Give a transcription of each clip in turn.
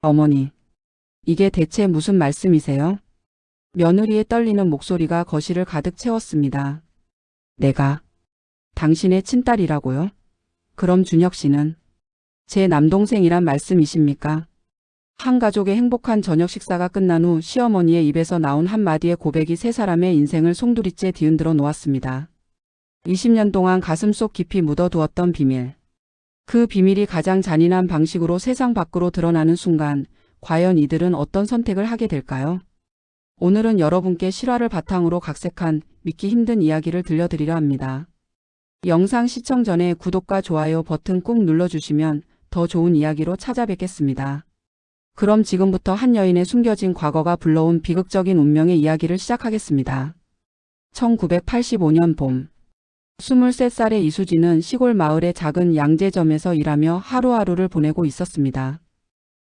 어머니, 이게 대체 무슨 말씀이세요? 며느리의 떨리는 목소리가 거실을 가득 채웠습니다. 내가 당신의 친딸이라고요? 그럼 준혁 씨는 제 남동생이란 말씀이십니까? 한 가족의 행복한 저녁 식사가 끝난 후 시어머니의 입에서 나온 한마디의 고백이 세 사람의 인생을 송두리째 뒤흔들어 놓았습니다. 20년 동안 가슴속 깊이 묻어두었던 비밀. 그 비밀이 가장 잔인한 방식으로 세상 밖으로 드러나는 순간 과연 이들은 어떤 선택을 하게 될까요? 오늘은 여러분께 실화를 바탕으로 각색한 믿기 힘든 이야기를 들려드리려 합니다. 영상 시청 전에 구독과 좋아요 버튼 꾹 눌러주시면 더 좋은 이야기로 찾아뵙겠습니다. 그럼 지금부터 한 여인의 숨겨진 과거가 불러온 비극적인 운명의 이야기를 시작하겠습니다. 1985년 봄. 23살의 이수진은 시골 마을의 작은 양재점에서 일하며 하루하루를 보내고 있었습니다.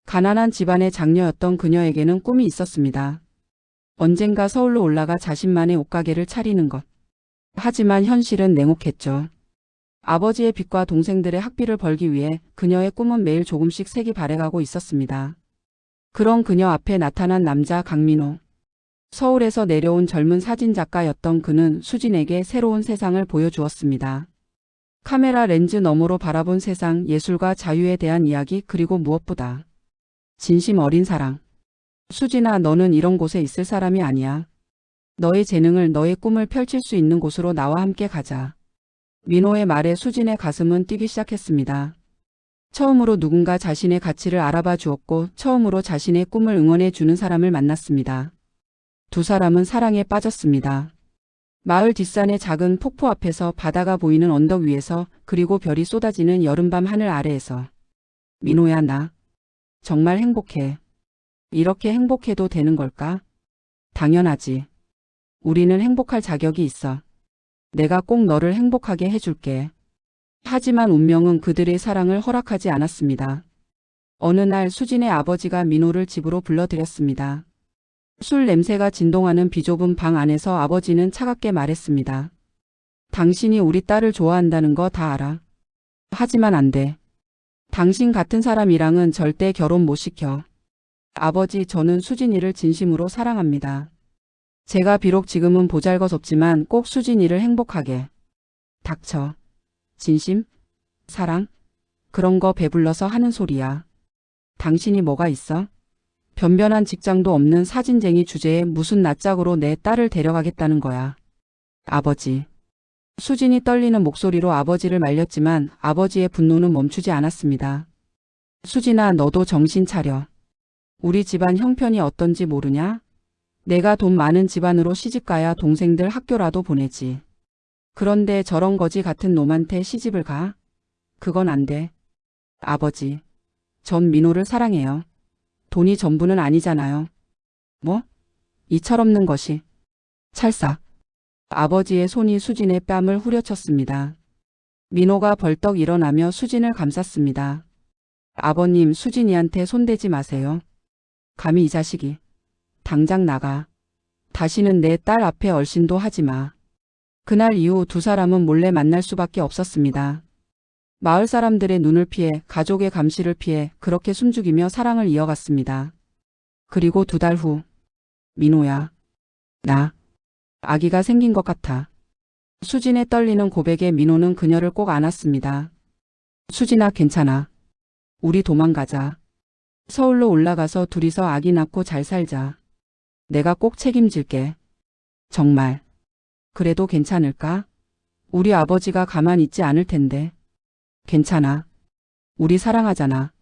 가난한 집안의 장녀였던 그녀에게는 꿈이 있었습니다. 언젠가 서울로 올라가 자신만의 옷가게를 차리는 것. 하지만 현실은 냉혹했죠. 아버지의 빚과 동생들의 학비를 벌기 위해 그녀의 꿈은 매일 조금씩 색이 바래가고 있었습니다. 그런 그녀 앞에 나타난 남자 강민호. 서울에서 내려온 젊은 사진작가였던 그는 수진에게 새로운 세상을 보여주었습니다. 카메라 렌즈 너머로 바라본 세상, 예술과 자유에 대한 이야기, 그리고 무엇보다 진심 어린 사랑. 수진아, 너는 이런 곳에 있을 사람이 아니야. 너의 재능을, 너의 꿈을 펼칠 수 있는 곳으로 나와 함께 가자. 민호의 말에 수진의 가슴은 뛰기 시작했습니다. 처음으로 누군가 자신의 가치를 알아봐 주었고 처음으로 자신의 꿈을 응원해 주는 사람을 만났습니다. 두 사람은 사랑에 빠졌습니다. 마을 뒷산의 작은 폭포 앞에서, 바다가 보이는 언덕 위에서, 그리고 별이 쏟아지는 여름밤 하늘 아래에서. 민호야, 나 정말 행복해. 이렇게 행복해도 되는 걸까? 당연하지. 우리는 행복할 자격이 있어. 내가 꼭 너를 행복하게 해줄게. 하지만 운명은 그들의 사랑을 허락하지 않았습니다. 어느 날 수진의 아버지가 민호를 집으로 불러들였습니다. 술 냄새가 진동하는 비좁은 방 안에서 아버지는 차갑게 말했습니다. 당신이 우리 딸을 좋아한다는 거 다 알아. 하지만 안 돼. 당신 같은 사람이랑은 절대 결혼 못 시켜. 아버지, 저는 수진이를 진심으로 사랑합니다. 제가 비록 지금은 보잘것없지만 꼭 수진이를 행복하게. 닥쳐. 진심? 사랑? 그런 거 배불러서 하는 소리야. 당신이 뭐가 있어? 변변한 직장도 없는 사진쟁이 주제에 무슨 낯짝으로 내 딸을 데려가겠다는 거야. 아버지. 수진이 떨리는 목소리로 아버지를 말렸지만 아버지의 분노는 멈추지 않았습니다. 수진아, 너도 정신 차려. 우리 집안 형편이 어떤지 모르냐? 내가 돈 많은 집안으로 시집가야 동생들 학교라도 보내지. 그런데 저런 거지 같은 놈한테 시집을 가? 그건 안 돼. 아버지, 전 민호를 사랑해요. 돈이 전부는 아니잖아요. 뭐? 이 철없는 것이. 찰싹. 아버지의 손이 수진의 뺨을 후려쳤습니다. 민호가 벌떡 일어나며 수진을 감쌌습니다. 아버님, 수진이한테 손대지 마세요. 감히 이 자식이. 당장 나가. 다시는 내 딸 앞에 얼씬도 하지 마. 그날 이후 두 사람은 몰래 만날 수밖에 없었습니다. 마을 사람들의 눈을 피해, 가족의 감시를 피해 그렇게 숨죽이며 사랑을 이어갔습니다. 그리고 2달 후. 민호야. 나 아기가 생긴 것 같아. 수진의 떨리는 고백에 민호는 그녀를 꼭 안았습니다. 수진아, 괜찮아. 우리 도망가자. 서울로 올라가서 둘이서 아기 낳고 잘 살자. 내가 꼭 책임질게. 정말. 그래도 괜찮을까? 우리 아버지가 가만히 있지 않을 텐데. 괜찮아. 우리 사랑하잖아.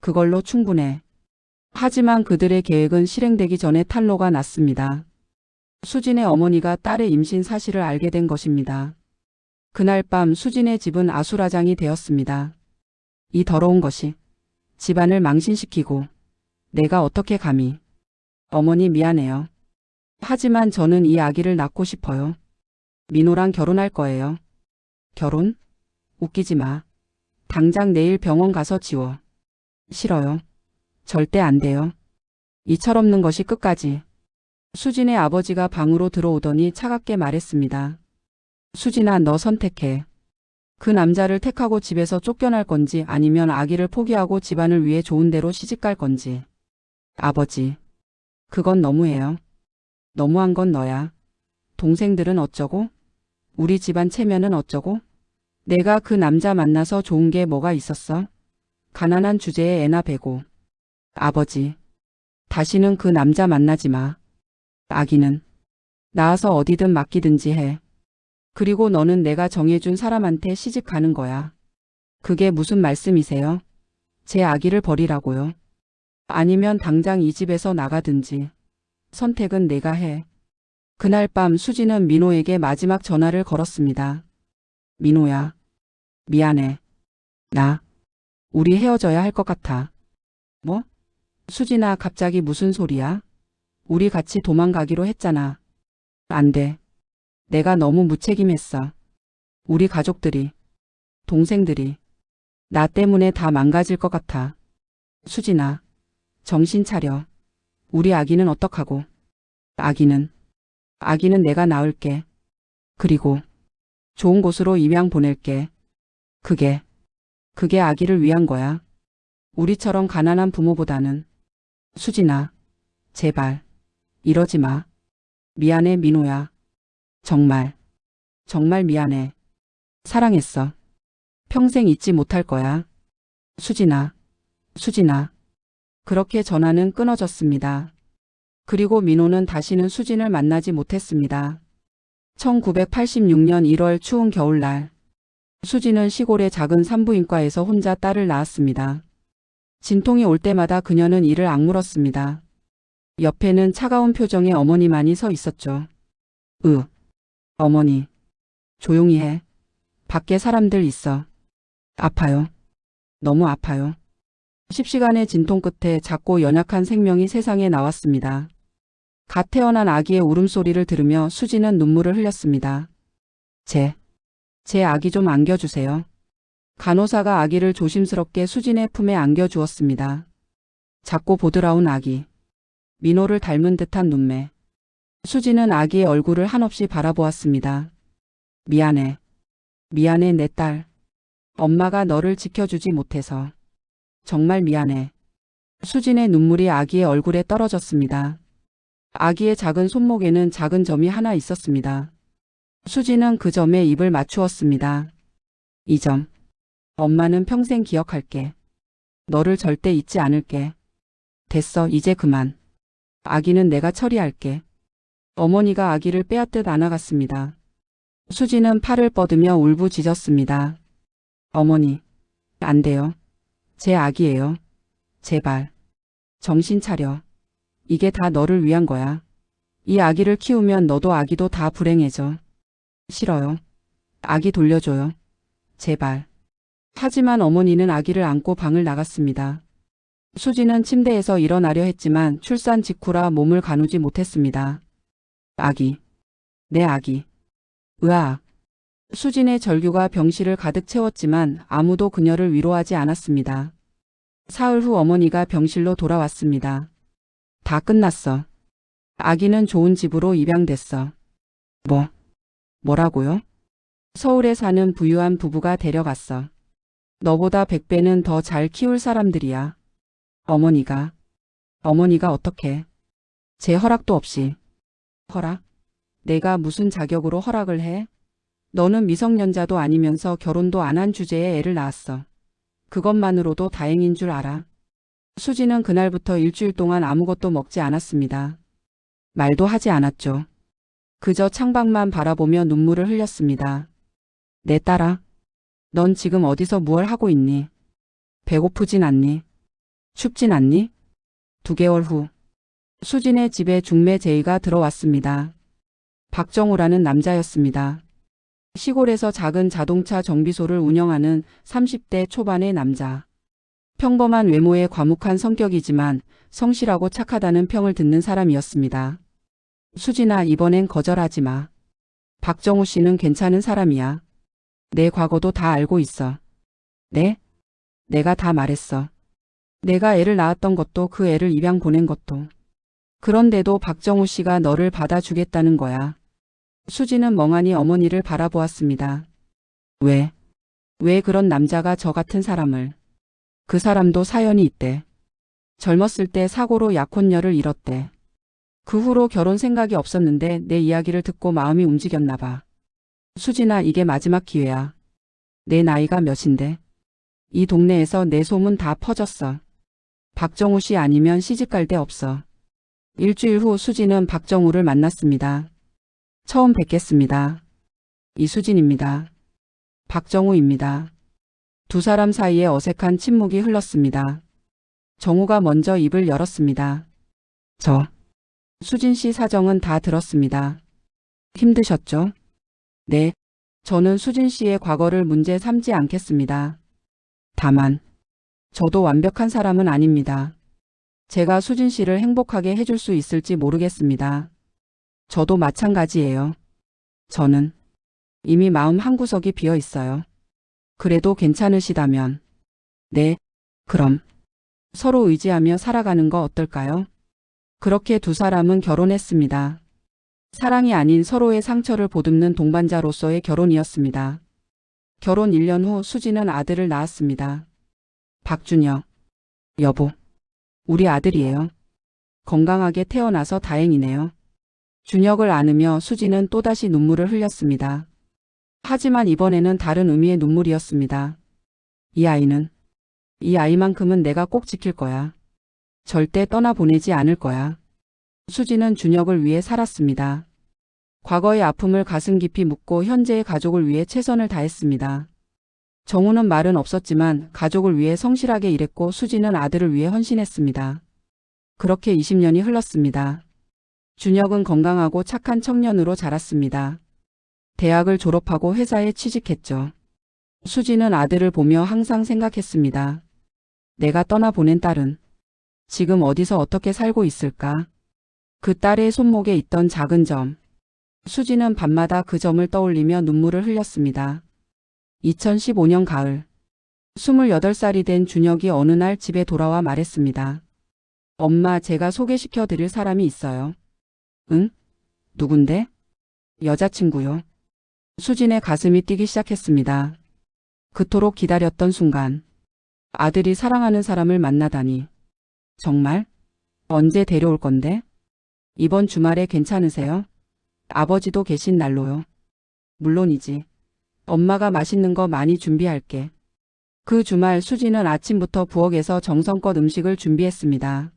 그걸로 충분해. 하지만 그들의 계획은 실행되기 전에 탄로가 났습니다. 수진의 어머니가 딸의 임신 사실을 알게 된 것입니다. 그날 밤 수진의 집은 아수라장이 되었습니다. 이 더러운 것이 집안을 망신시키고. 내가 어떻게 감히. 어머니, 미안해요. 하지만 저는 이 아기를 낳고 싶어요. 민호랑 결혼할 거예요. 결혼? 웃기지 마. 당장 내일 병원 가서 지워. 싫어요. 절대 안 돼요. 이 철없는 것이 끝까지. 수진의 아버지가 방으로 들어오더니 차갑게 말했습니다. 수진아, 너 선택해. 그 남자를 택하고 집에서 쫓겨날 건지 아니면 아기를 포기하고 집안을 위해 좋은 데로 시집갈 건지. 아버지, 그건 너무해요. 너무한 건 너야. 동생들은 어쩌고? 우리 집안 체면은 어쩌고? 내가 그 남자 만나서 좋은 게 뭐가 있었어? 가난한 주제에 애나 베고. 아버지, 다시는 그 남자 만나지 마. 아기는 낳아서 어디든 맡기든지 해. 그리고 너는 내가 정해준 사람한테 시집 가는 거야. 그게 무슨 말씀이세요? 제 아기를 버리라고요? 아니면 당장 이 집에서 나가든지. 선택은 내가 해. 그날 밤 수지는 민호에게 마지막 전화를 걸었습니다. 민호야, 미안해. 우리 헤어져야 할 것 같아. 뭐? 수진아, 갑자기 무슨 소리야? 우리 같이 도망가기로 했잖아. 안 돼. 내가 너무 무책임했어. 우리 가족들이, 동생들이, 나 때문에 다 망가질 것 같아. 수진아, 정신 차려. 우리 아기는 어떡하고? 아기는 내가 낳을게. 그리고 좋은 곳으로 입양 보낼게. 그게 아기를 위한 거야. 우리처럼 가난한 부모보다는. 수진아, 제발, 이러지 마. 미안해, 민호야. 정말 미안해. 사랑했어. 평생 잊지 못할 거야. 수진아. 그렇게 전화는 끊어졌습니다. 그리고 민호는 다시는 수진을 만나지 못했습니다. 1986년 1월 추운 겨울날. 수진은 시골의 작은 산부인과에서 혼자 딸을 낳았습니다. 진통이 올 때마다 그녀는 이를 악물었습니다. 옆에는 차가운 표정의 어머니만이 서 있었죠. 어머니. 조용히 해. 밖에 사람들 있어. 아파요. 너무 아파요. 10시간의 진통 끝에 작고 연약한 생명이 세상에 나왔습니다. 갓 태어난 아기의 울음소리를 들으며 수지는 눈물을 흘렸습니다. 제 아기 좀 안겨주세요. 간호사가 아기를 조심스럽게 수진의 품에 안겨주었습니다. 작고 보드라운 아기. 민호를 닮은 듯한 눈매. 수지는 아기의 얼굴을 한없이 바라보았습니다. 미안해, 내 딸. 엄마가 너를 지켜주지 못해서. 정말 미안해. 수진의 눈물이 아기의 얼굴에 떨어졌습니다. 아기의 작은 손목에는 작은 점이 하나 있었습니다. 수지는 그 점에 입을 맞추었습니다. 이 점. 엄마는 평생 기억할게. 너를 절대 잊지 않을게. 됐어, 이제 그만. 아기는 내가 처리할게. 어머니가 아기를 빼앗듯 안아갔습니다. 수지는 팔을 뻗으며 울부짖었습니다. 어머니, 안 돼요. 제 아기예요. 제발. 정신 차려. 이게 다 너를 위한 거야. 이 아기를 키우면 너도 아기도 다 불행해져. 싫어요. 아기 돌려줘요. 제발. 하지만 어머니는 아기를 안고 방을 나갔습니다. 수지는 침대에서 일어나려 했지만 출산 직후라 몸을 가누지 못했습니다. 아기. 내 아기. 으악. 수진의 절규가 병실을 가득 채웠지만 아무도 그녀를 위로하지 않았습니다. 사흘 후 어머니가 병실로 돌아왔습니다. 다 끝났어. 아기는 좋은 집으로 입양됐어. 뭐라고요? 서울에 사는 부유한 부부가 데려갔어. 너보다 100배는 더 잘 키울 사람들이야. 어머니가 어떻게? 제 허락도 없이. 허락? 내가 무슨 자격으로 허락을 해? 너는 미성년자도 아니면서 결혼도 안 한 주제에 애를 낳았어. 그것만으로도 다행인 줄 알아. 수지는 그날부터 일주일 동안 아무것도 먹지 않았습니다. 말도 하지 않았죠. 그저 창밖만 바라보며 눈물을 흘렸습니다. 내 딸아, 넌 지금 어디서 무얼 하고 있니? 배고프진 않니? 춥진 않니? 2개월 후, 수진의 집에 중매 제의가 들어왔습니다. 박정우라는 남자였습니다. 시골에서 작은 자동차 정비소를 운영하는 30대 초반의 남자. 평범한 외모에 과묵한 성격이지만 성실하고 착하다는 평을 듣는 사람이었습니다. 수진아, 이번엔 거절하지 마. 박정우 씨는 괜찮은 사람이야. 내 과거도 다 알고 있어. 네? 내가 다 말했어. 내가 애를 낳았던 것도 그 애를 입양 보낸 것도. 그런데도 박정우 씨가 너를 받아주겠다는 거야. 수지는 멍하니 어머니를 바라보았습니다. 왜? 왜 그런 남자가 저 같은 사람을. 그 사람도 사연이 있대. 젊었을 때 사고로 약혼녀를 잃었대. 그 후로 결혼 생각이 없었는데 내 이야기를 듣고 마음이 움직였나 봐. 수진아, 이게 마지막 기회야. 내 나이가 몇인데. 이 동네에서 내 소문 다 퍼졌어. 박정우 씨 아니면 시집갈 데 없어. 일주일 후 수진은 박정우를 만났습니다. 처음 뵙겠습니다. 이수진입니다. 박정우입니다. 두 사람 사이에 어색한 침묵이 흘렀습니다. 정우가 먼저 입을 열었습니다. 수진 씨 사정은 다 들었습니다. 힘드셨죠? 네. 저는 수진 씨의 과거를 문제 삼지 않겠습니다. 다만, 저도 완벽한 사람은 아닙니다. 제가 수진 씨를 행복하게 해줄 수 있을지 모르겠습니다. 저도 마찬가지예요. 저는 이미 마음 한구석이 비어 있어요. 그래도 괜찮으시다면. 네, 그럼 서로 의지하며 살아가는 거 어떨까요? 그렇게 두 사람은 결혼했습니다. 사랑이 아닌 서로의 상처를 보듬는 동반자로서의 결혼이었습니다. 결혼 1년 후 수진은 아들을 낳았습니다. 박준혁. 여보, 우리 아들이에요. 건강하게 태어나서 다행이네요. 준혁을 안으며 수진은 또다시 눈물을 흘렸습니다. 하지만 이번에는 다른 의미의 눈물이었습니다. 이 아이만큼은 내가 꼭 지킬 거야. 절대 떠나보내지 않을 거야. 수진은 준혁을 위해 살았습니다. 과거의 아픔을 가슴 깊이 묻고 현재의 가족을 위해 최선을 다했습니다. 정우는 말은 없었지만 가족을 위해 성실하게 일했고 수진은 아들을 위해 헌신했습니다. 그렇게 20년이 흘렀습니다. 준혁은 건강하고 착한 청년으로 자랐습니다. 대학을 졸업하고 회사에 취직했죠. 수진은 아들을 보며 항상 생각했습니다. 내가 떠나보낸 딸은 지금 어디서 어떻게 살고 있을까? 그 딸의 손목에 있던 작은 점. 수진은 밤마다 그 점을 떠올리며 눈물을 흘렸습니다. 2015년 가을. 28살이 된 준혁이 어느 날 집에 돌아와 말했습니다. 엄마, 제가 소개시켜 드릴 사람이 있어요. 응? 누군데? 여자친구요. 수진의 가슴이 뛰기 시작했습니다. 그토록 기다렸던 순간. 아들이 사랑하는 사람을 만나다니. 정말? 언제 데려올 건데? 이번 주말에 괜찮으세요? 아버지도 계신 날로요. 물론이지. 엄마가 맛있는 거 많이 준비할게. 그 주말 수진은 아침부터 부엌에서 정성껏 음식을 준비했습니다.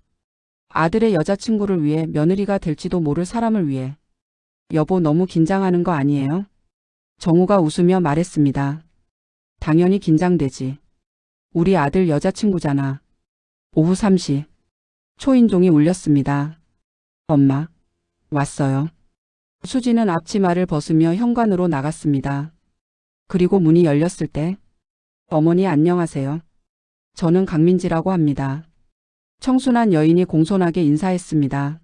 아들의 여자친구를 위해, 며느리가 될지도 모를 사람을 위해. 여보, 너무 긴장하는 거 아니에요? 정우가 웃으며 말했습니다. 당연히 긴장되지. 우리 아들 여자친구잖아. 오후 3시. 초인종이 울렸습니다. 엄마, 왔어요. 수진은 앞치마를 벗으며 현관으로 나갔습니다. 그리고 문이 열렸을 때, 어머니 안녕하세요. 저는 강민지라고 합니다. 청순한 여인이 공손하게 인사했습니다.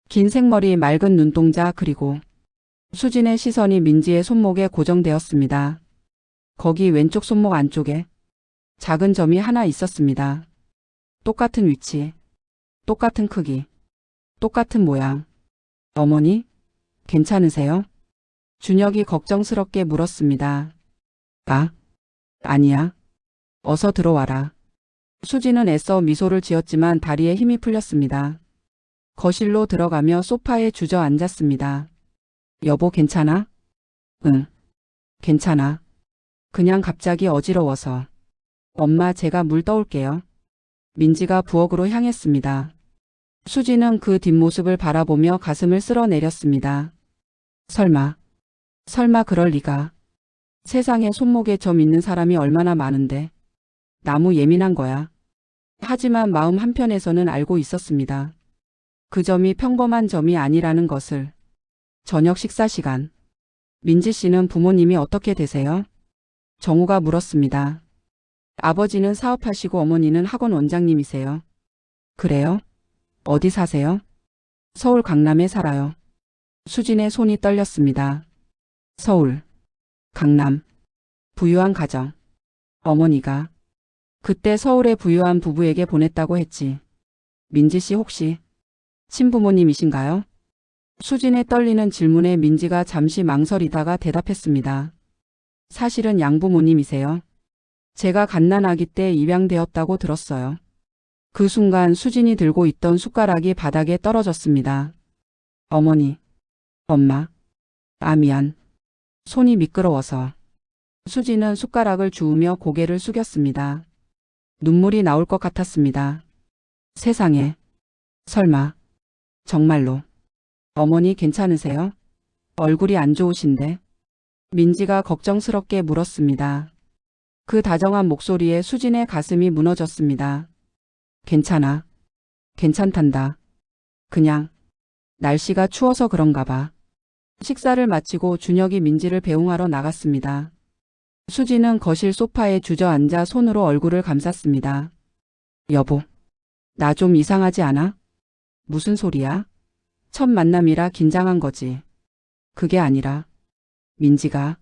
긴 생머리, 맑은 눈동자, 그리고 수진의 시선이 민지의 손목에 고정되었습니다. 거기 왼쪽 손목 안쪽에 작은 점이 하나 있었습니다. 똑같은 위치, 똑같은 크기, 똑같은 모양. 어머니, 괜찮으세요? 준혁이 걱정스럽게 물었습니다. 아니야. 어서 들어와라. 수진은 애써 미소를 지었지만 다리에 힘이 풀렸습니다. 거실로 들어가며 소파에 주저앉았습니다. 여보, 괜찮아? 응, 괜찮아. 그냥 갑자기 어지러워서. 엄마, 제가 물 떠올게요. 민지가 부엌으로 향했습니다. 수진은 그 뒷모습을 바라보며 가슴을 쓸어내렸습니다. 설마 그럴 리가. 세상에 손목에 점 있는 사람이 얼마나 많은데. 나무 예민한 거야. 하지만 마음 한편에서는 알고 있었습니다. 그 점이 평범한 점이 아니라는 것을. 저녁 식사 시간. 민지 씨는 부모님이 어떻게 되세요? 정우가 물었습니다. 아버지는 사업하시고 어머니는 학원 원장님이세요. 그래요? 어디 사세요? 서울 강남에 살아요. 수진의 손이 떨렸습니다. 서울, 강남, 부유한 가정. 어머니가 그때 서울의 부유한 부부에게 보냈다고 했지. 민지 씨 혹시 친부모님이신가요? 수진의 떨리는 질문에 민지가 잠시 망설이다가 대답했습니다. 사실은 양부모님이세요. 제가 갓난아기 때 입양되었다고 들었어요. 그 순간 수진이 들고 있던 숟가락이 바닥에 떨어졌습니다. 어머니, 엄마, 미안. 손이 미끄러워서. 수진은 숟가락을 주우며 고개를 숙였습니다. 눈물이 나올 것 같았습니다. 세상에. 설마. 정말로. 어머니 괜찮으세요? 얼굴이 안 좋으신데. 민지가 걱정스럽게 물었습니다. 그 다정한 목소리에 수진의 가슴이 무너졌습니다. 괜찮아. 괜찮단다. 그냥 날씨가 추워서 그런가 봐. 식사를 마치고 준혁이 민지를 배웅하러 나갔습니다. 수진은 거실 소파에 주저앉아 손으로 얼굴을 감쌌습니다. 여보, 나 좀 이상하지 않아? 무슨 소리야? 첫 만남이라 긴장한 거지. 그게 아니라 민지가.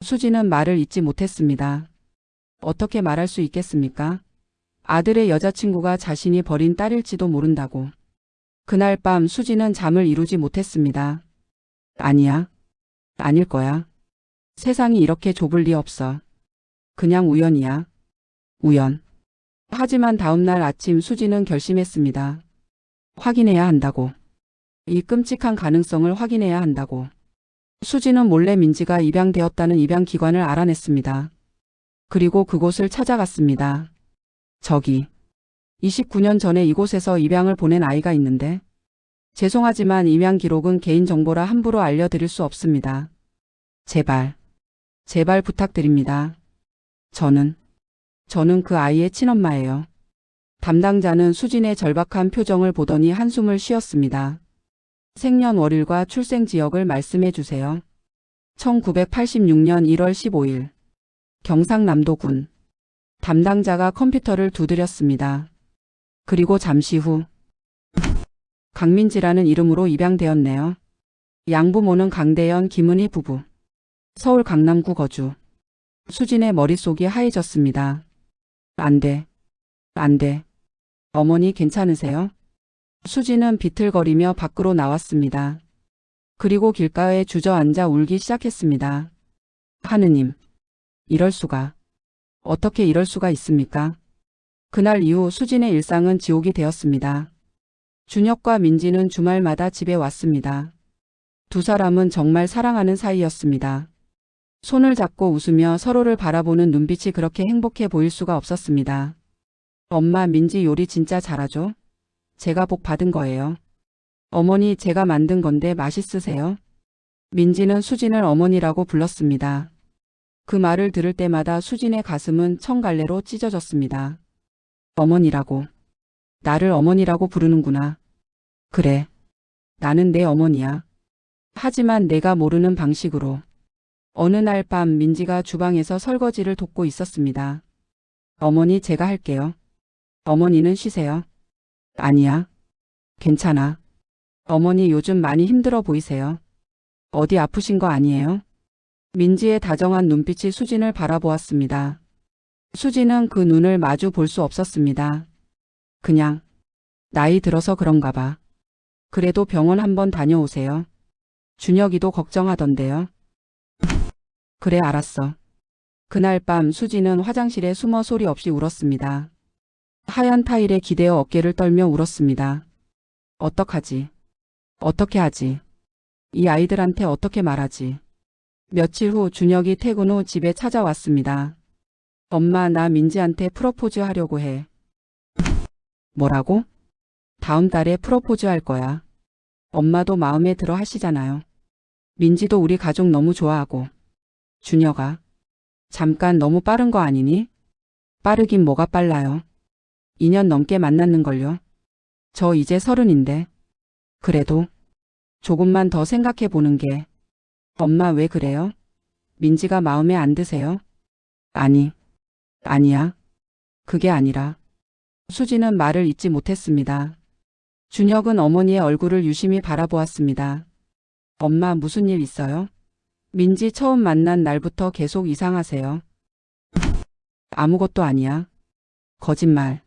수진은 말을 잇지 못했습니다. 어떻게 말할 수 있겠습니까? 아들의 여자친구가 자신이 버린 딸일지도 모른다고. 그날 밤 수진은 잠을 이루지 못했습니다. 아니야. 아닐 거야. 세상이 이렇게 좁을 리 없어. 그냥 우연이야. 우연. 하지만 다음날 아침 수진은 결심했습니다. 확인해야 한다고. 이 끔찍한 가능성을 확인해야 한다고. 수진은 몰래 민지가 입양되었다는 입양기관을 알아냈습니다. 그리고 그곳을 찾아갔습니다. 저기, 29년 전에 이곳에서 입양을 보낸 아이가 있는데 죄송하지만 입양 기록은 개인정보라 함부로 알려드릴 수 없습니다. 제발 부탁드립니다. 저는 그 아이의 친엄마예요. 담당자는 수진의 절박한 표정을 보더니 한숨을 쉬었습니다. 생년월일과 출생지역을 말씀해 주세요. 1986년 1월 15일. 경상남도군. 담당자가 컴퓨터를 두드렸습니다. 그리고 잠시 후 강민지라는 이름으로 입양되었네요. 양부모는 강대현, 김은희 부부. 서울 강남구 거주. 수진의 머릿속이 하얘졌습니다. 안 돼. 어머니 괜찮으세요? 수진은 비틀거리며 밖으로 나왔습니다. 그리고 길가에 주저앉아 울기 시작했습니다. 하느님, 이럴 수가. 어떻게 이럴 수가 있습니까? 그날 이후 수진의 일상은 지옥이 되었습니다. 준혁과 민지는 주말마다 집에 왔습니다. 두 사람은 정말 사랑하는 사이였습니다. 손을 잡고 웃으며 서로를 바라보는 눈빛이 그렇게 행복해 보일 수가 없었습니다. 엄마, 민지 요리 진짜 잘하죠? 제가 복 받은 거예요. 어머니, 제가 만든 건데 맛있으세요? 민지는 수진을 어머니라고 불렀습니다. 그 말을 들을 때마다 수진의 가슴은 청갈래로 찢어졌습니다. 어머니라고. 나를 어머니라고 부르는구나. 그래. 나는 내 어머니야. 하지만 내가 모르는 방식으로. 어느 날 밤 민지가 주방에서 설거지를 돕고 있었습니다. 어머니, 제가 할게요. 어머니는 쉬세요. 아니야. 괜찮아. 어머니 요즘 많이 힘들어 보이세요. 어디 아프신 거 아니에요? 민지의 다정한 눈빛이 수진을 바라보았습니다. 수진은 그 눈을 마주 볼 수 없었습니다. 그냥 나이 들어서 그런가 봐. 그래도 병원 한번 다녀오세요. 준혁이도 걱정하던데요. 그래, 알았어. 그날 밤 수진은 화장실에 숨어 소리 없이 울었습니다. 하얀 타일에 기대어 어깨를 떨며 울었습니다. 어떡하지? 어떻게 하지? 이 아이들한테 어떻게 말하지? 며칠 후 준혁이 퇴근 후 집에 찾아왔습니다. 엄마, 나 민지한테 프로포즈 하려고 해. 뭐라고? 다음 달에 프로포즈 할 거야. 엄마도 마음에 들어 하시잖아요. 민지도 우리 가족 너무 좋아하고. 준혁아, 잠깐 너무 빠른 거 아니니? 빠르긴 뭐가 빨라요. 2년 넘게 만났는걸요. 저 이제 30인데. 그래도 조금만 더 생각해 보는 게. 엄마, 왜 그래요? 민지가 마음에 안 드세요? 아니야. 그게 아니라. 수진은 말을 잇지 못했습니다. 준혁은 어머니의 얼굴을 유심히 바라보았습니다. 엄마, 무슨 일 있어요? 민지 처음 만난 날부터 계속 이상하세요. 아무것도 아니야. 거짓말.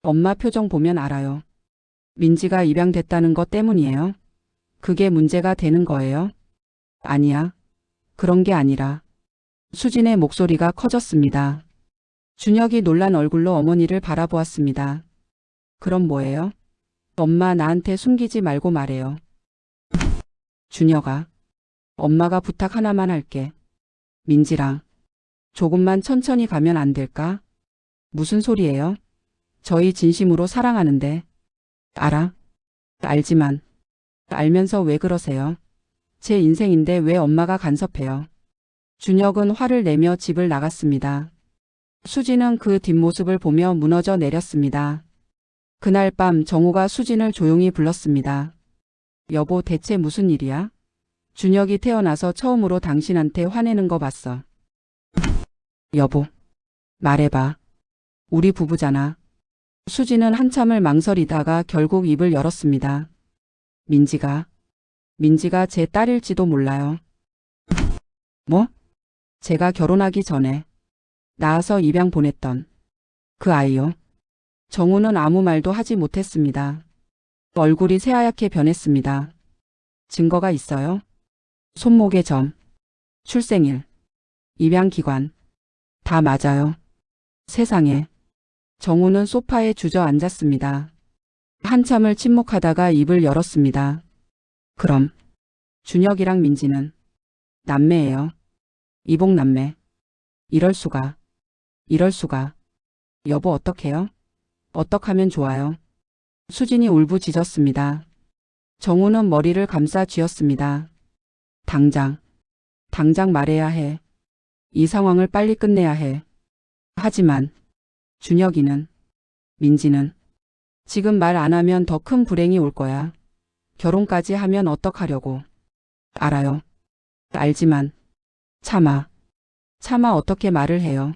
엄마 표정 보면 알아요. 민지가 입양됐다는 것 때문이에요. 그게 문제가 되는 거예요? 아니야. 그런 게 아니라. 수진의 목소리가 커졌습니다. 준혁이 놀란 얼굴로 어머니를 바라보았습니다. 그럼 뭐예요? 엄마 나한테 숨기지 말고 말해요. 준혁아, 엄마가 부탁 하나만 할게. 민지랑 조금만 천천히 가면 안 될까? 무슨 소리예요? 저희 진심으로 사랑하는데. 알아? 알지만. 알면서 왜 그러세요? 제 인생인데 왜 엄마가 간섭해요? 준혁은 화를 내며 집을 나갔습니다. 수진은 그 뒷모습을 보며 무너져 내렸습니다. 그날 밤 정우가 수진을 조용히 불렀습니다. 여보, 대체 무슨 일이야? 준혁이 태어나서 처음으로 당신한테 화내는 거 봤어. 여보, 말해봐. 우리 부부잖아. 수진은 한참을 망설이다가 결국 입을 열었습니다. 민지가 제 딸일지도 몰라요. 뭐? 제가 결혼하기 전에 낳아서 입양 보냈던 그 아이요. 정우는 아무 말도 하지 못했습니다. 얼굴이 새하얗게 변했습니다. 증거가 있어요? 손목의 점, 출생일, 입양기관. 다 맞아요. 세상에. 정우는 소파에 주저앉았습니다. 한참을 침묵하다가 입을 열었습니다. 그럼 준혁이랑 민지는 남매예요. 이복남매. 이럴 수가. 여보, 어떡해요? 어떡하면 좋아요? 수진이 울부짖었습니다. 정우는 머리를 감싸 쥐었습니다. 당장 말해야 해. 이 상황을 빨리 끝내야 해. 하지만 준혁이는, 민지는 지금 말 안 하면 더 큰 불행이 올 거야. 결혼까지 하면 어떡하려고. 알아요. 알지만 차마 어떻게 말을 해요.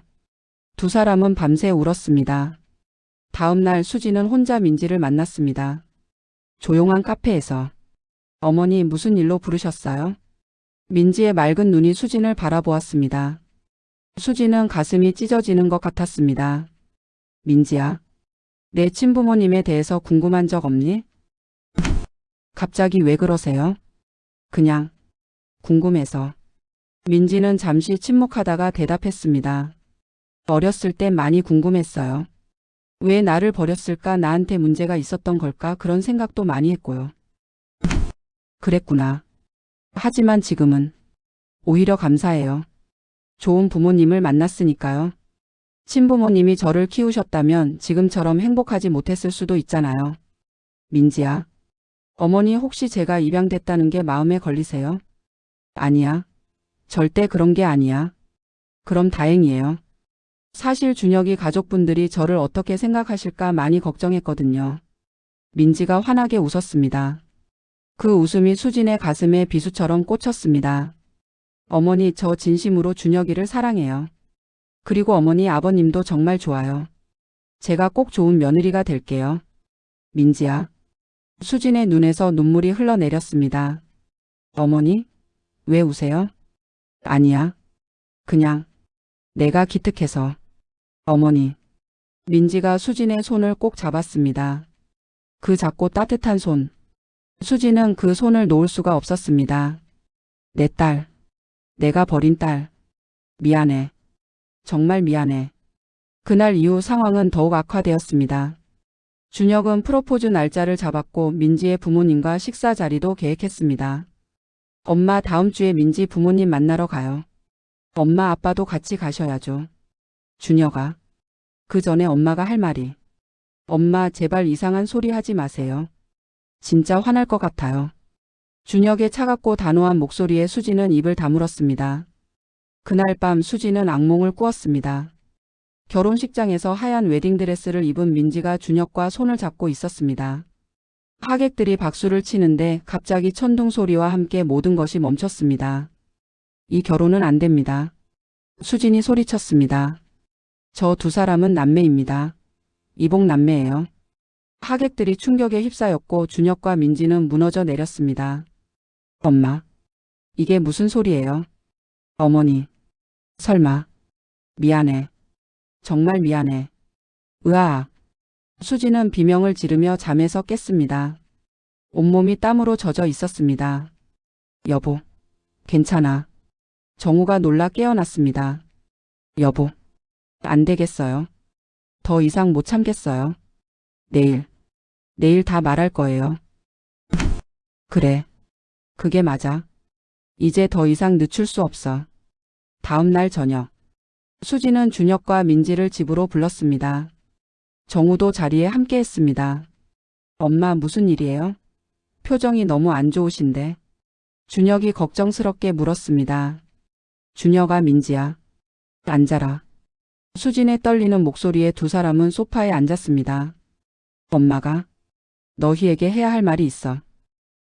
두 사람은 밤새 울었습니다. 다음 날 수진은 혼자 민지를 만났습니다. 조용한 카페에서. 어머니, 무슨 일로 부르셨어요? 민지의 맑은 눈이 수진을 바라보았습니다. 수진은 가슴이 찢어지는 것 같았습니다. 민지야, 내 친부모님에 대해서 궁금한 적 없니? 갑자기 왜 그러세요? 그냥 궁금해서. 민지는 잠시 침묵하다가 대답했습니다. 어렸을 때 많이 궁금했어요. 왜 나를 버렸을까? 나한테 문제가 있었던 걸까? 그런 생각도 많이 했고요. 그랬구나. 하지만 지금은 오히려 감사해요. 좋은 부모님을 만났으니까요. 친부모님이 저를 키우셨다면 지금처럼 행복하지 못했을 수도 있잖아요. 민지야, 어머니 혹시 제가 입양됐다는 게 마음에 걸리세요? 아니야. 절대 그런 게 아니야. 그럼 다행이에요. 사실 준혁이 가족분들이 저를 어떻게 생각하실까 많이 걱정했거든요. 민지가 환하게 웃었습니다. 그 웃음이 수진의 가슴에 비수처럼 꽂혔습니다. 어머니, 저 진심으로 준혁이를 사랑해요. 그리고 어머니, 아버님도 정말 좋아요. 제가 꼭 좋은 며느리가 될게요. 민지야. 수진의 눈에서 눈물이 흘러내렸습니다. 어머니? 왜 우세요? 아니야. 그냥 내가 기특해서. 어머니. 민지가 수진의 손을 꼭 잡았습니다. 그 작고 따뜻한 손. 수진은 그 손을 놓을 수가 없었습니다. 내 딸. 내가 버린 딸. 미안해. 정말 미안해. 그날 이후 상황은 더욱 악화되었습니다. 준혁은 프로포즈 날짜를 잡았고 민지의 부모님과 식사 자리도 계획했습니다. 엄마, 다음 주에 민지 부모님 만나러 가요. 엄마, 아빠도 같이 가셔야죠. 준혁아. 그 전에 엄마가 할 말이. 엄마, 제발 이상한 소리 하지 마세요. 진짜 화날 것 같아요. 준혁의 차갑고 단호한 목소리에 수진은 입을 다물었습니다. 그날 밤 수진은 악몽을 꾸었습니다. 결혼식장에서 하얀 웨딩드레스를 입은 민지가 준혁과 손을 잡고 있었습니다. 하객들이 박수를 치는데 갑자기 천둥 소리와 함께 모든 것이 멈췄습니다. 이 결혼은 안 됩니다. 수진이 소리쳤습니다. 저 두 사람은 남매입니다. 이복 남매예요. 하객들이 충격에 휩싸였고 준혁과 민지는 무너져 내렸습니다. 엄마, 이게 무슨 소리예요? 어머니, 설마. 미안해. 정말 미안해. 으아. 수진은 비명을 지르며 잠에서 깼습니다. 온몸이 땀으로 젖어 있었습니다. 여보, 괜찮아. 정우가 놀라 깨어났습니다. 여보, 안 되겠어요. 더 이상 못 참겠어요. 내일 다 말할 거예요. 그래, 그게 맞아. 이제 더 이상 늦출 수 없어. 다음 날 저녁, 수지는 준혁과 민지를 집으로 불렀습니다. 정우도 자리에 함께 했습니다. 엄마 무슨 일이에요? 표정이 너무 안 좋으신데. 준혁이 걱정스럽게 물었습니다. 준혁아 민지야. 앉아라. 수진의 떨리는 목소리에 두 사람은 소파에 앉았습니다. 엄마가 너희에게 해야 할 말이 있어.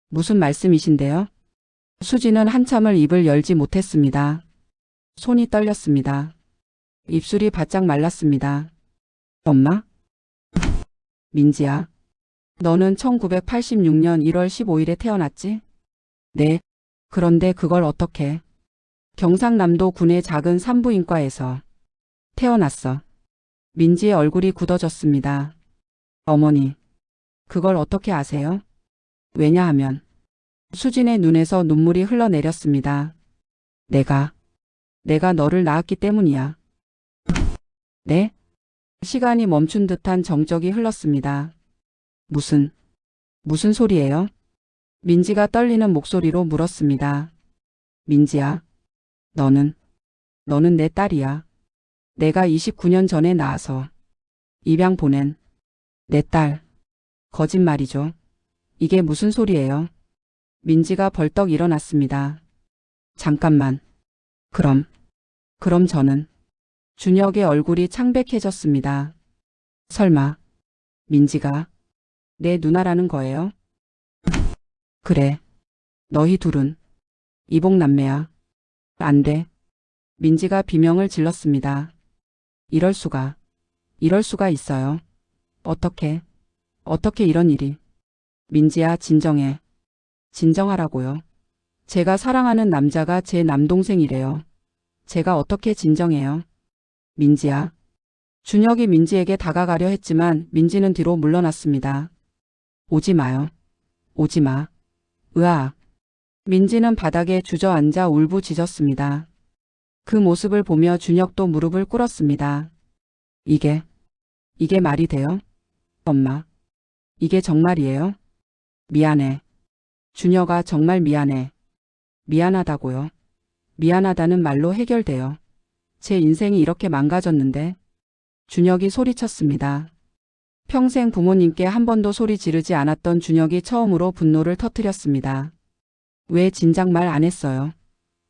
무슨 말씀이신데요? 수진은 한참을 입을 열지 못했습니다. 손이 떨렸습니다. 입술이 바짝 말랐습니다. 엄마? 민지야. 너는 1986년 1월 15일에 태어났지? 네. 그런데 그걸 어떻게? 경상남도 군의 작은 산부인과에서 태어났어. 민지의 얼굴이 굳어졌습니다. 어머니, 그걸 어떻게 아세요? 왜냐하면 수진의 눈에서 눈물이 흘러내렸습니다. 내가 너를 낳았기 때문이야. 네? 시간이 멈춘 듯한 정적이 흘렀습니다. 무슨 소리예요? 민지가 떨리는 목소리로 물었습니다. 민지야, 너는 내 딸이야. 내가 29년 전에 낳아서 입양 보낸 내 딸. 거짓말이죠. 이게 무슨 소리예요? 민지가 벌떡 일어났습니다. 잠깐만. 그럼 저는. 준혁의 얼굴이 창백해졌습니다. 설마 민지가 내 누나라는 거예요? 그래. 너희 둘은 이복남매야. 안 돼. 민지가 비명을 질렀습니다. 이럴 수가 있어요. 어떻게 이런 일이. 민지야 진정해. 진정하라고요. 제가 사랑하는 남자가 제 남동생이래요. 제가 어떻게 진정해요? 민지야. 준혁이 민지에게 다가가려 했지만 민지는 뒤로 물러났습니다. 오지 마요. 오지 마. 으아. 민지는 바닥에 주저앉아 울부짖었습니다. 그 모습을 보며 준혁도 무릎을 꿇었습니다. 이게 말이 돼요? 엄마. 이게 정말이에요? 미안해. 준혁아 정말 미안해. 미안하다고요. 미안하다는 말로 해결돼요. 제 인생이 이렇게 망가졌는데. 준혁이 소리쳤습니다. 평생 부모님께 한 번도 소리 지르지 않았던 준혁이 처음으로 분노를 터뜨렸습니다. 왜 진작 말 안 했어요?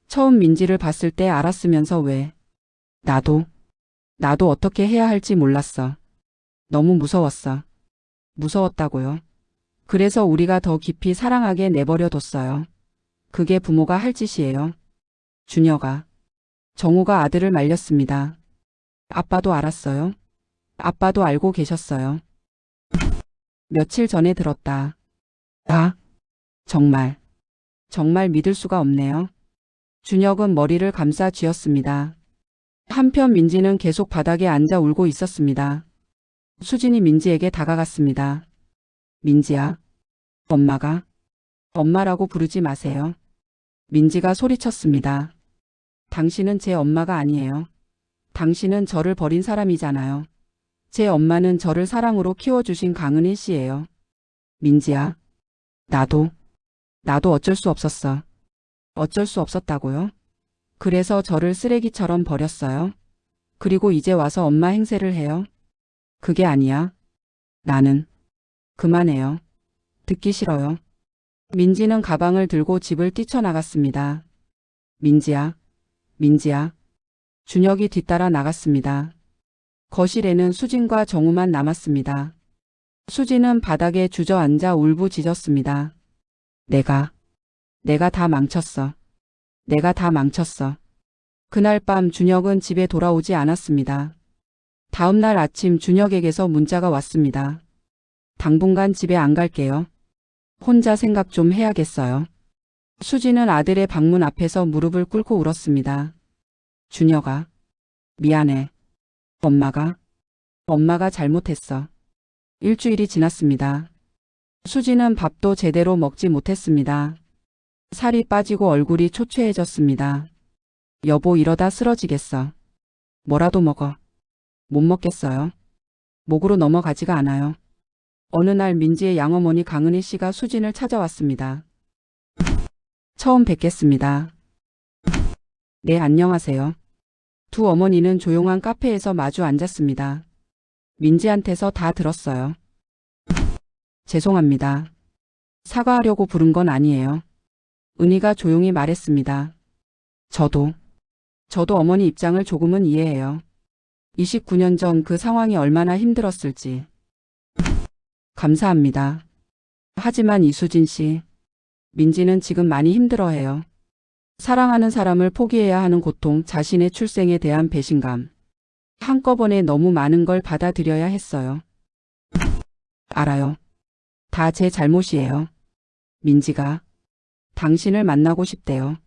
처음 민지를 봤을 때 알았으면서 왜? 나도 어떻게 해야 할지 몰랐어. 너무 무서웠어. 무서웠다고요? 그래서 우리가 더 깊이 사랑하게 내버려 뒀어요. 그게 부모가 할 짓이에요. 준혁아. 정우가 아들을 말렸습니다. 아빠도 알았어요? 아빠도 알고 계셨어요. 며칠 전에 들었다. 아, 정말 믿을 수가 없네요. 준혁은 머리를 감싸 쥐었습니다. 한편 민지는 계속 바닥에 앉아 울고 있었습니다. 수진이 민지에게 다가갔습니다. 민지야, 엄마라고 부르지 마세요. 민지가 소리쳤습니다. 당신은 제 엄마가 아니에요. 당신은 저를 버린 사람이잖아요. 제 엄마는 저를 사랑으로 키워주신 강은희 씨예요. 민지야, 나도 어쩔 수 없었어. 어쩔 수 없었다고요? 그래서 저를 쓰레기처럼 버렸어요? 그리고 이제 와서 엄마 행세를 해요? 그게 아니야. 나는 그만해요. 듣기 싫어요. 민지는 가방을 들고 집을 뛰쳐나갔습니다. 민지야. 준혁이 뒤따라 나갔습니다. 거실에는 수진과 정우만 남았습니다. 수진은 바닥에 주저앉아 울부짖었습니다. 내가 다 망쳤어. 내가 다 망쳤어. 그날 밤 준혁은 집에 돌아오지 않았습니다. 다음 날 아침 준혁에게서 문자가 왔습니다. 당분간 집에 안 갈게요. 혼자 생각 좀 해야겠어요. 수진은 아들의 방문 앞에서 무릎을 꿇고 울었습니다. 준혁아, 미안해. 엄마가 잘못했어. 일주일이 지났습니다. 수진은 밥도 제대로 먹지 못했습니다. 살이 빠지고 얼굴이 초췌해졌습니다. 여보, 이러다 쓰러지겠어. 뭐라도 먹어. 못 먹겠어요. 목으로 넘어가지가 않아요. 어느 날 민지의 양어머니 강은희 씨가 수진을 찾아왔습니다. 처음 뵙겠습니다. 네, 안녕하세요. 두 어머니는 조용한 카페에서 마주 앉았습니다. 민지한테서 다 들었어요. 죄송합니다. 사과하려고 부른 건 아니에요. 은희가 조용히 말했습니다. 저도 어머니 입장을 조금은 이해해요. 29년 전 그 상황이 얼마나 힘들었을지. 감사합니다. 하지만 이수진 씨, 민지는 지금 많이 힘들어해요. 사랑하는 사람을 포기해야 하는 고통, 자신의 출생에 대한 배신감. 한꺼번에 너무 많은 걸 받아들여야 했어요. 알아요. 다 제 잘못이에요. 민지가 당신을 만나고 싶대요.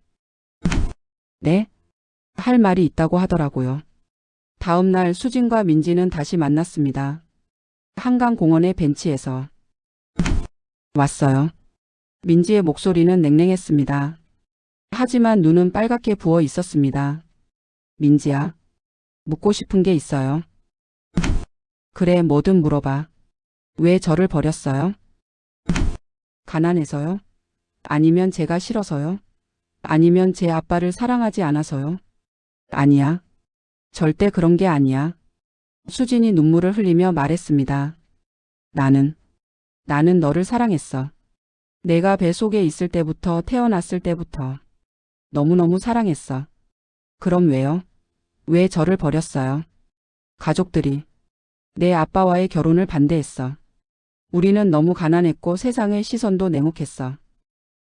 네? 할 말이 있다고 하더라고요. 다음 날 수진과 민지는 다시 만났습니다. 한강공원의 벤치에서. 왔어요. 민지의 목소리는 냉랭했습니다. 하지만 눈은 빨갛게 부어 있었습니다. 민지야, 묻고 싶은 게 있어요. 그래, 뭐든 물어봐. 왜 저를 버렸어요? 가난해서요? 아니면 제가 싫어서요? 아니면 제 아빠를 사랑하지 않아서요? 아니야. 절대 그런 게 아니야. 수진이 눈물을 흘리며 말했습니다. 나는 너를 사랑했어. 내가 배 속에 있을 때부터, 태어났을 때부터 너무너무 사랑했어. 그럼 왜요? 왜 저를 버렸어요? 가족들이 내 아빠와의 결혼을 반대했어. 우리는 너무 가난했고 세상의 시선도 냉혹했어.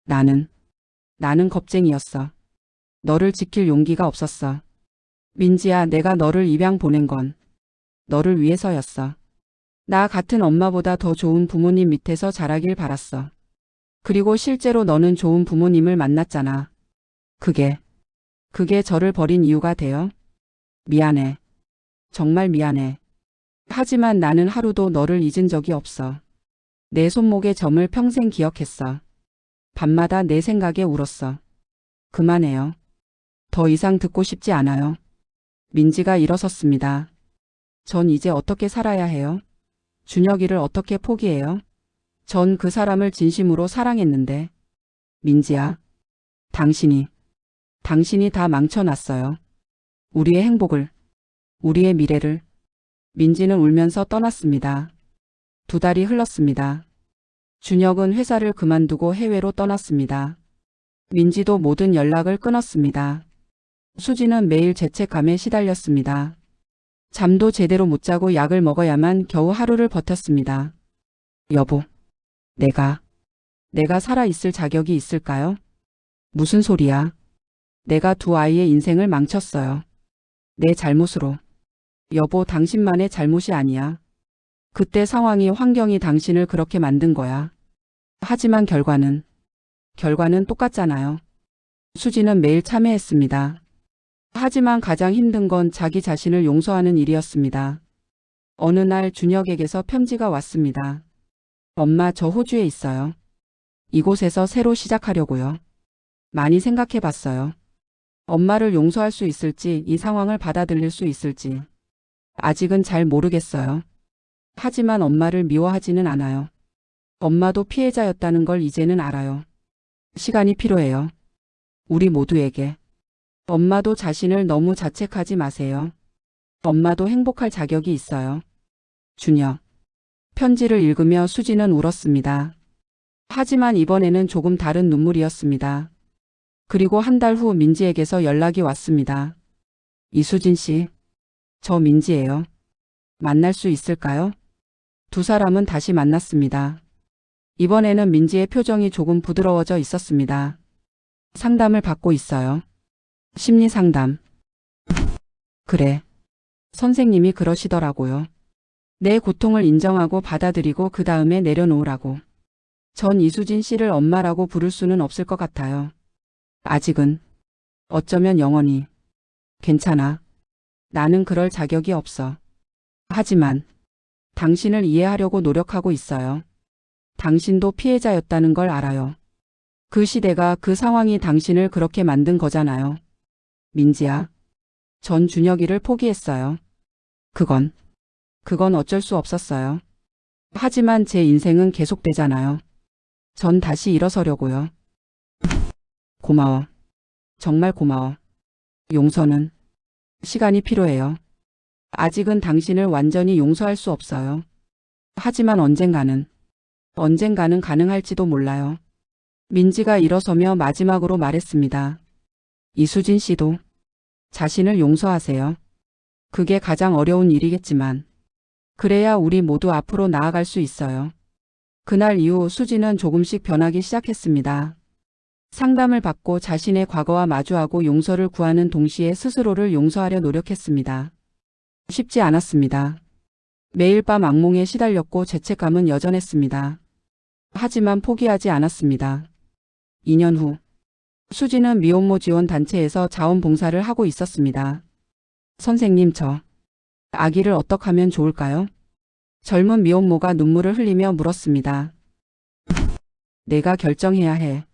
나는 겁쟁이였어. 너를 지킬 용기가 없었어. 민지야, 내가 너를 입양 보낸 건 너를 위해서였어. 나 같은 엄마보다 더 좋은 부모님 밑에서 자라길 바랐어. 그리고 실제로 너는 좋은 부모님을 만났잖아. 그게 저를 버린 이유가 돼요? 미안해. 정말 미안해. 하지만 나는 하루도 너를 잊은 적이 없어. 내 손목의 점을 평생 기억했어. 밤마다 내 생각에 울었어. 그만해요. 더 이상 듣고 싶지 않아요. 민지가 일어섰습니다. 전 이제 어떻게 살아야 해요? 준혁이를 어떻게 포기해요? 전 그 사람을 진심으로 사랑했는데. 민지야, 당신이 다 망쳐놨어요. 우리의 행복을, 우리의 미래를. 민지는 울면서 떠났습니다. 2달이 흘렀습니다. 준혁은 회사를 그만두고 해외로 떠났습니다. 민지도 모든 연락을 끊었습니다. 수지는 매일 죄책감에 시달렸습니다. 잠도 제대로 못 자고 약을 먹어야만 겨우 하루를 버텼습니다. 여보, 내가 살아있을 자격이 있을까요? 무슨 소리야? 내가 두 아이의 인생을 망쳤어요. 내 잘못으로. 여보, 당신만의 잘못이 아니야. 그때 상황이, 환경이 당신을 그렇게 만든 거야. 하지만 결과는 똑같잖아요. 수지는 매일 참회했습니다. 하지만 가장 힘든 건 자기 자신을 용서하는 일이었습니다. 어느 날 준혁에게서 편지가 왔습니다. 엄마, 저 호주에 있어요. 이곳에서 새로 시작하려고요. 많이 생각해 봤어요. 엄마를 용서할 수 있을지, 이 상황을 받아들일 수 있을지. 아직은 잘 모르겠어요. 하지만 엄마를 미워하지는 않아요. 엄마도 피해자였다는 걸 이제는 알아요. 시간이 필요해요. 우리 모두에게. 엄마도 자신을 너무 자책하지 마세요. 엄마도 행복할 자격이 있어요. 준혁. 편지를 읽으며 수지는 울었습니다. 하지만 이번에는 조금 다른 눈물이었습니다. 그리고 한 달 후 민지에게서 연락이 왔습니다. 이수진 씨, 저 민지예요. 만날 수 있을까요? 두 사람은 다시 만났습니다. 이번에는 민지의 표정이 조금 부드러워져 있었습니다. 상담을 받고 있어요. 심리 상담. 그래. 선생님이 그러시더라고요. 내 고통을 인정하고 받아들이고 그 다음에 내려놓으라고. 전 이수진 씨를 엄마라고 부를 수는 없을 것 같아요. 아직은. 어쩌면 영원히. 괜찮아. 나는 그럴 자격이 없어. 하지만 당신을 이해하려고 노력하고 있어요. 당신도 피해자였다는 걸 알아요. 그 시대가, 그 상황이 당신을 그렇게 만든 거잖아요. 민지야. 전 준혁이를 포기했어요. 그건 어쩔 수 없었어요. 하지만 제 인생은 계속되잖아요. 전 다시 일어서려고요. 고마워. 정말 고마워. 용서는 시간이 필요해요. 아직은 당신을 완전히 용서할 수 없어요. 하지만 언젠가는 가능할지도 몰라요. 민지가 일어서며 마지막으로 말했습니다. 이수진 씨도 자신을 용서하세요. 그게 가장 어려운 일이겠지만 그래야 우리 모두 앞으로 나아갈 수 있어요. 그날 이후 수진은 조금씩 변하기 시작했습니다. 상담을 받고 자신의 과거와 마주하고 용서를 구하는 동시에 스스로를 용서하려 노력했습니다. 쉽지 않았습니다. 매일 밤 악몽에 시달렸고 죄책감은 여전했습니다. 하지만 포기하지 않았습니다. 2년 후 수진은 미혼모 지원 단체에서 자원봉사를 하고 있었습니다. 선생님, 저 아기를 어떻게 하면 좋을까요? 젊은 미혼모가 눈물을 흘리며 물었습니다. 내가 결정해야 해.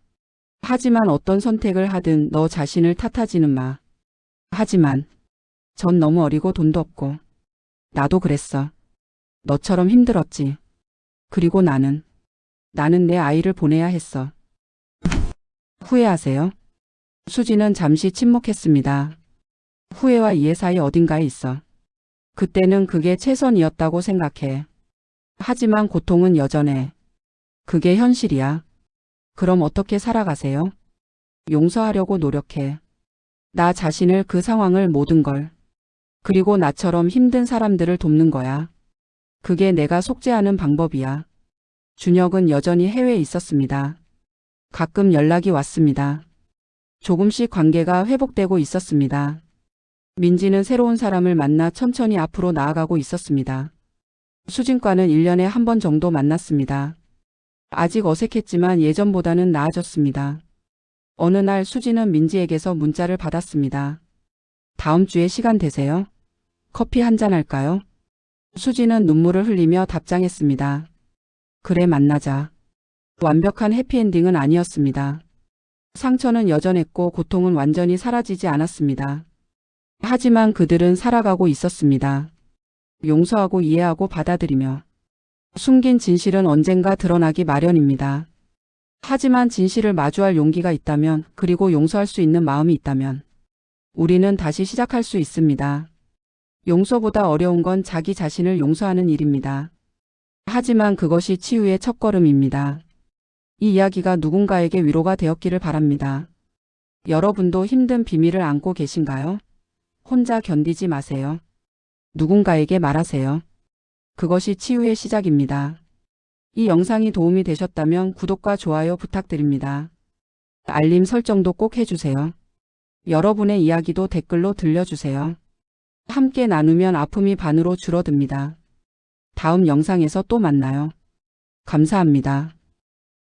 하지만 어떤 선택을 하든 너 자신을 탓하지는 마. 하지만 전 너무 어리고 돈도 없고 나도 그랬어. 너처럼 힘들었지. 그리고 나는 내 아이를 보내야 했어. 후회하세요? 수지는 잠시 침묵했습니다. 후회와 이해 사이 어딘가에 있어. 그때는 그게 최선이었다고 생각해. 하지만 고통은 여전해. 그게 현실이야. 그럼 어떻게 살아가세요? 용서하려고 노력해. 나 자신을, 그 상황을, 모든 걸. 그리고 나처럼 힘든 사람들을 돕는 거야. 그게 내가 속죄하는 방법이야. 준혁은 여전히 해외에 있었습니다. 가끔 연락이 왔습니다. 조금씩 관계가 회복되고 있었습니다. 민지는 새로운 사람을 만나 천천히 앞으로 나아가고 있었습니다. 수진과는 1년에 한 번 정도 만났습니다. 아직 어색했지만 예전보다는 나아졌습니다. 어느 날 수진은 민지에게서 문자를 받았습니다. 다음 주에 시간 되세요? 커피 한잔 할까요? 수진은 눈물을 흘리며 답장했습니다. 그래, 만나자. 완벽한 해피엔딩은 아니었습니다. 상처는 여전했고 고통은 완전히 사라지지 않았습니다. 하지만 그들은 살아가고 있었습니다. 용서하고 이해하고 받아들이며. 숨긴 진실은 언젠가 드러나기 마련입니다. 하지만 진실을 마주할 용기가 있다면, 그리고 용서할 수 있는 마음이 있다면 우리는 다시 시작할 수 있습니다. 용서보다 어려운 건 자기 자신을 용서하는 일입니다. 하지만 그것이 치유의 첫걸음입니다. 이 이야기가 누군가에게 위로가 되었기를 바랍니다. 여러분도 힘든 비밀을 안고 계신가요? 혼자 견디지 마세요. 누군가에게 말하세요. 그것이 치유의 시작입니다. 이 영상이 도움이 되셨다면 구독과 좋아요 부탁드립니다. 알림 설정도 꼭 해주세요. 여러분의 이야기도 댓글로 들려주세요. 함께 나누면 아픔이 반으로 줄어듭니다. 다음 영상에서 또 만나요. 감사합니다.